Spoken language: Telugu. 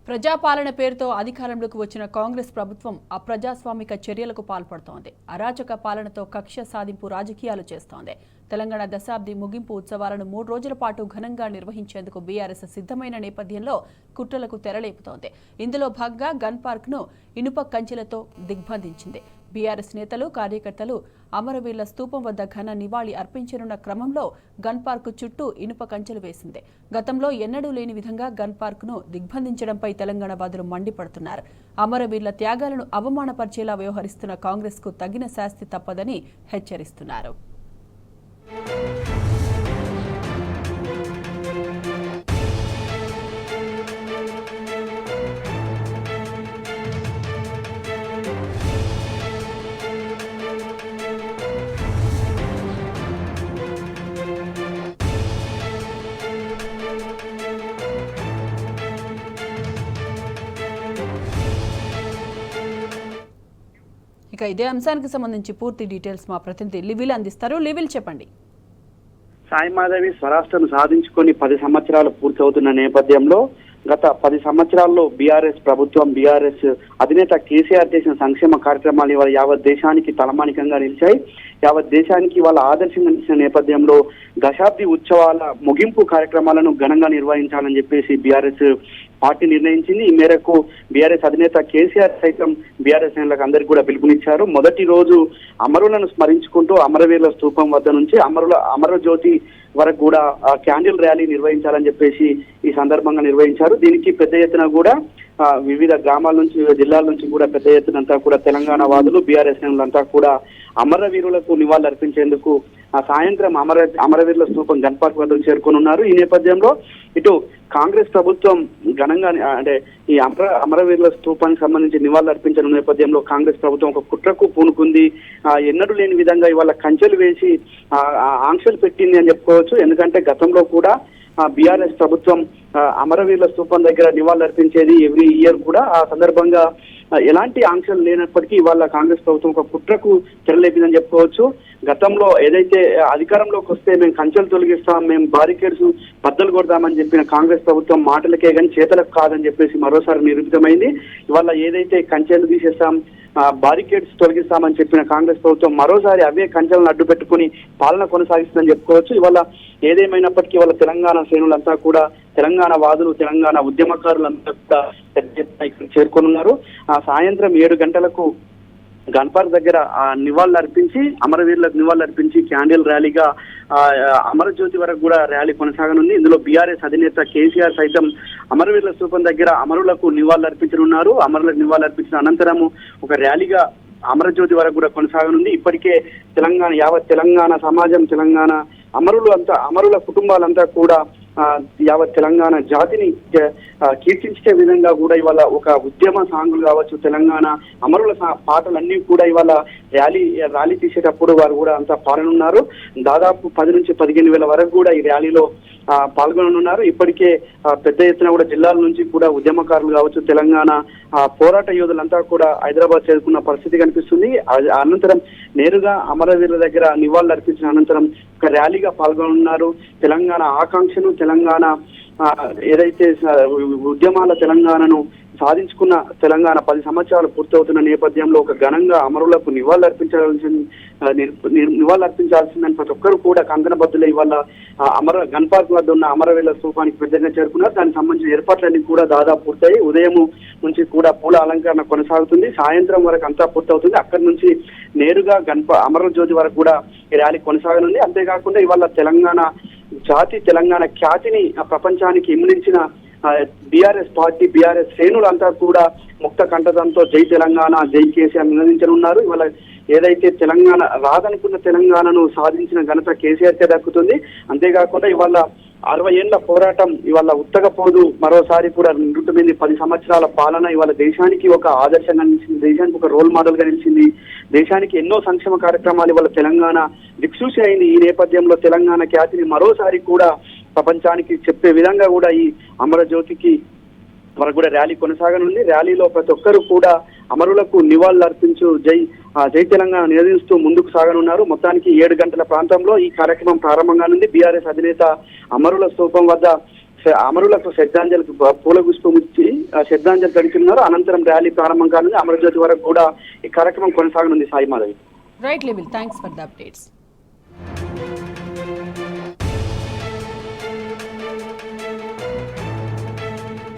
ప్రజాపాలన పేరుతో అధికారంలోకి వచ్చిన కాంగ్రెస్ ప్రభుత్వం అప్రజాస్వామిక చర్యలకు పాల్పడుతోంది. అరాచక పాలనతో కక్ష సాధింపు రాజకీయాలు చేస్తోంది. తెలంగాణ దశాబ్ది ముగింపు ఉత్సవాలను 3 రోజుల పాటు ఘనంగా నిర్వహించేందుకు బీఆర్ఎస్ సిద్ధమైన నేపథ్యంలో కుట్రలకు తెరలేపుతోంది. ఇందులో భాగంగా గన్ పార్క్ ను ఇనుప కంచెలతో దిగ్బంధించింది. బీఆర్ఎస్ నేతలు, కార్యకర్తలు అమరవీరుల స్తూపం వద్ద ఘన నివాళి అర్పించనున్న క్రమంలో గన్ పార్క్ చుట్టూ ఇనుప కంచెలు వేసింది. గతంలో ఎన్నడూ లేని విధంగా గన్ పార్క్ ను దిగ్బంధించడంపై తెలంగాణ వాదులు మండిపడుతున్నారు. అమరవీరుల త్యాగాలను అవమానపరిచేలా వ్యవహరిస్తున్న కాంగ్రెస్ కు తగిన శాస్తి తప్పదని హెచ్చరిస్తున్నారు. ఇక ఇదే అంశానికి సంబంధించి పూర్తి డీటెయిల్స్ మా ప్రతినిధి లివిల్ అందిస్తారు. లివిల్ చెప్పండి. సాయి మాధవి స్వరాష్ట్రం సాధించుకొని 10 సంవత్సరాలు పూర్తవుతున్న నేపథ్యంలో గత 10 సంవత్సరాల్లో బీఆర్ఎస్ ప్రభుత్వం, బీఆర్ఎస్ అధినేత కేసీఆర్ చేసిన సంక్షేమ కార్యక్రమాలు ఇవాళ యావత్ దేశానికి తలమానికంగా నిలిచాయి. యావత్ దేశానికి వాళ్ళ ఆదర్శంగా నిలిచిన నేపథ్యంలో దశాబ్ది ఉత్సవాల ముగింపు కార్యక్రమాలను ఘనంగా నిర్వహించాలని చెప్పేసి బీఆర్ఎస్ పార్టీ నిర్ణయించింది. ఈ మేరకు బీఆర్ఎస్ అధినేత కేసీఆర్ సైతం బీఆర్ఎస్ నేతలకు అందరికీ కూడా పిలుపునిచ్చారు. మొదటి రోజు అమరులను స్మరించుకుంటూ అమరవీరుల స్తూపం వద్ద నుంచి అమరజ్యోతి వరకు కూడా క్యాండిల్ ర్యాలీ నిర్వహించాలని చెప్పేసి ఈ సందర్భంగా నిర్వహించారు. దీనికి పెద్ద ఎత్తున కూడా వివిధ గ్రామాల నుంచి, వివిధ జిల్లాల నుంచి కూడా పెద్ద ఎత్తునంతా కూడా తెలంగాణ వాదులు, బీఆర్ఎస్ నేతలంతా కూడా అమరవీరులకు నివాళులు అర్పించేందుకు సాయంత్రం అమరవీరుల స్తూపం గన్ పార్క్ వద్ద చేరుకోనున్నారు. ఈ నేపథ్యంలో ఇటు కాంగ్రెస్ ప్రభుత్వం ఘనంగా అంటే ఈ అమరవీరుల స్తూపానికి సంబంధించి నివాళులు అర్పించిన నేపథ్యంలో కాంగ్రెస్ ప్రభుత్వం ఒక కుట్రకు పూనుకుంది. ఎన్నడూ లేని విధంగా ఇవాళ కంచెలు వేసి ఆంక్షలు పెట్టింది అని చెప్పుకోవచ్చు. ఎందుకంటే గతంలో కూడా బీఆర్ఎస్ ప్రభుత్వం అమరవీరుల స్తూపం దగ్గర నివాళులు అర్పించేది ఎవ్రీ ఇయర్ కూడా. ఆ సందర్భంగా ఎలాంటి ఆంక్షలు లేనప్పటికీ ఇవాళ కాంగ్రెస్ ప్రభుత్వం ఒక కుట్రకు తెరలేపిందని చెప్పుకోవచ్చు. గతంలో ఏదైతే అధికారంలోకి వస్తే మేము కంచెలు తొలగిస్తాం, మేము బారికేడ్స్ బద్దలు కొడతామని చెప్పిన కాంగ్రెస్ ప్రభుత్వం మాటలకే కానీ చేతలకు కాదని చెప్పేసి మరోసారి నిరూపితమైంది. ఇవాళ ఏదైతే కంచెలు తీసేస్తాం, బారికేడ్స్ తొలగిస్తామని చెప్పిన కాంగ్రెస్ ప్రభుత్వం మరోసారి అవే కంచెలను అడ్డు పెట్టుకుని పాలన కొనసాగిస్తుందని చెప్పుకోవచ్చు. ఇవాళ ఏదేమైనప్పటికీ వాళ్ళ తెలంగాణ శ్రేణులంతా కూడా, తెలంగాణ వాదులు, తెలంగాణ ఉద్యమకారులంతా కూడా చేరుకోనున్నారు. సాయంత్రం 7 గంటలకు గన్ పార్క్ దగ్గర నివాళులు అర్పించి, అమరవీరులకు నివాళులు అర్పించి క్యాండిల్ ర్యాలీగా అమరజ్యోతి వరకు కూడా ర్యాలీ కొనసాగనుంది. ఇందులో బీఆర్ఎస్ అధినేత కేసీఆర్ సైతం అమరవీరుల స్తూపం దగ్గర అమరులకు నివాళులు అర్పించనున్నారు. అమరులకు నివాళులు అర్పించిన అనంతరము ఒక ర్యాలీగా అమరజ్యోతి వరకు కూడా కొనసాగనుంది. ఇప్పటికే యావత్ తెలంగాణ సమాజం, తెలంగాణ అమరుల కుటుంబాలంతా కూడా యావత్ తెలంగాణ జాతిని కీర్తించే విధంగా కూడా ఇవాళ ఒక ఉద్యమ సాంగులు కావచ్చు, తెలంగాణ అమరుల పాటలన్నీ కూడా ఇవాళ ర్యాలీ తీసేటప్పుడు వారు కూడా అంతా పాల్గొనున్నారు. దాదాపు 10 నుంచి 15 వేల వరకు కూడా ఈ ర్యాలీలో పాల్గొననున్నారు. ఇప్పటికే పెద్ద ఎత్తున కూడా జిల్లాల నుంచి కూడా ఉద్యమకారులు కావచ్చు, తెలంగాణ పోరాట యోధులంతా కూడా హైదరాబాద్ చేరుకున్న పరిస్థితి కనిపిస్తుంది. అనంతరం నేరుగా అమరవీరుల దగ్గర నివాళులు అర్పించిన అనంతరం ఒక ర్యాలీగా పాల్గొనున్నారు. తెలంగాణ ఆకాంక్షను, తెలంగాణ ఏదైతే ఉద్యమాల తెలంగాణను సాధించుకున్న తెలంగాణ 10 సంవత్సరాలు పూర్తవుతున్న నేపథ్యంలో ఒక ఘనంగా అమరులకు నివాళులు అర్పించాల్సిందని ప్రతి ఒక్కరు కూడా కంకణబద్దులై ఇవాళ గన్ పార్క్ వద్ద ఉన్న అమరవీరుల స్తూపానికి పెద్దగా చేరుకున్నారు. దానికి సంబంధించిన ఏర్పాట్లన్నీ కూడా దాదాపు పూర్తయి ఉదయం నుంచి కూడా పూల అలంకరణ కొనసాగుతుంది. సాయంత్రం వరకు అంతా పూర్తవుతుంది. అక్కడి నుంచి నేరుగా అమరజ్యోతి వరకు కూడా ఈ ర్యాలీ కొనసాగనుంది. అంతేకాకుండా ఇవాళ తెలంగాణ జాతి, తెలంగాణ ఖ్యాతిని ప్రపంచానికి ఇమ్మిడించిన బీఆర్ఎస్ పార్టీ, బీఆర్ఎస్ శ్రేణులంతా కూడా ముక్త కంఠంతో జై తెలంగాణ, జై కేసీఆర్ నినదించనున్నారు. ఇవాళ ఏదైతే తెలంగాణ రాదనుకున్న తెలంగాణను సాధించిన ఘనత కేసీఆర్కే దక్కుతుంది. అంతేకాకుండా ఇవాళ 60 ఏళ్ల పోరాటం ఇవాళ ఉత్తగపోదు. మరోసారి కూడా నిరుటమైంది. 10 సంవత్సరాల పాలన ఇవాళ దేశానికి ఒక ఆదర్శంగా నిలిచింది, దేశానికి ఒక రోల్ మోడల్ గా నిలిచింది. దేశానికి ఎన్నో సంక్షేమ కార్యక్రమాలు ఇవాళ తెలంగాణ దిక్సూచి అయింది. ఈ నేపథ్యంలో తెలంగాణ ఖ్యాతిని మరోసారి కూడా ప్రపంచానికి చెప్పే విధంగా కూడా ఈ అమరజ్యోతికి వరకు కూడా ర్యాలీ కొనసాగనుంది. ర్యాలీలో ప్రతి ఒక్కరు కూడా అమరులకు నివాళులు అర్పించు జై తెలంగాణ నినదిస్తూ ముందుకు సాగనున్నారు. మొత్తానికి 7 గంటల ప్రాంతంలో ఈ కార్యక్రమం ప్రారంభంగా నుండి బీఆర్ఎస్ అధినేత అమరుల స్తూపం వద్ద అమరులకు శ్రద్ధాంజలికి పూల పుష్పం ఇచ్చి శ్రద్ధాంజలి గడిపినారు. అనంతరం ర్యాలీ ప్రారంభం కానుంది. అమరజ్యోతి వరకు కూడా ఈ కార్యక్రమం కొనసాగనుంది. Sai Madhavi. Right level, thanks for the updates.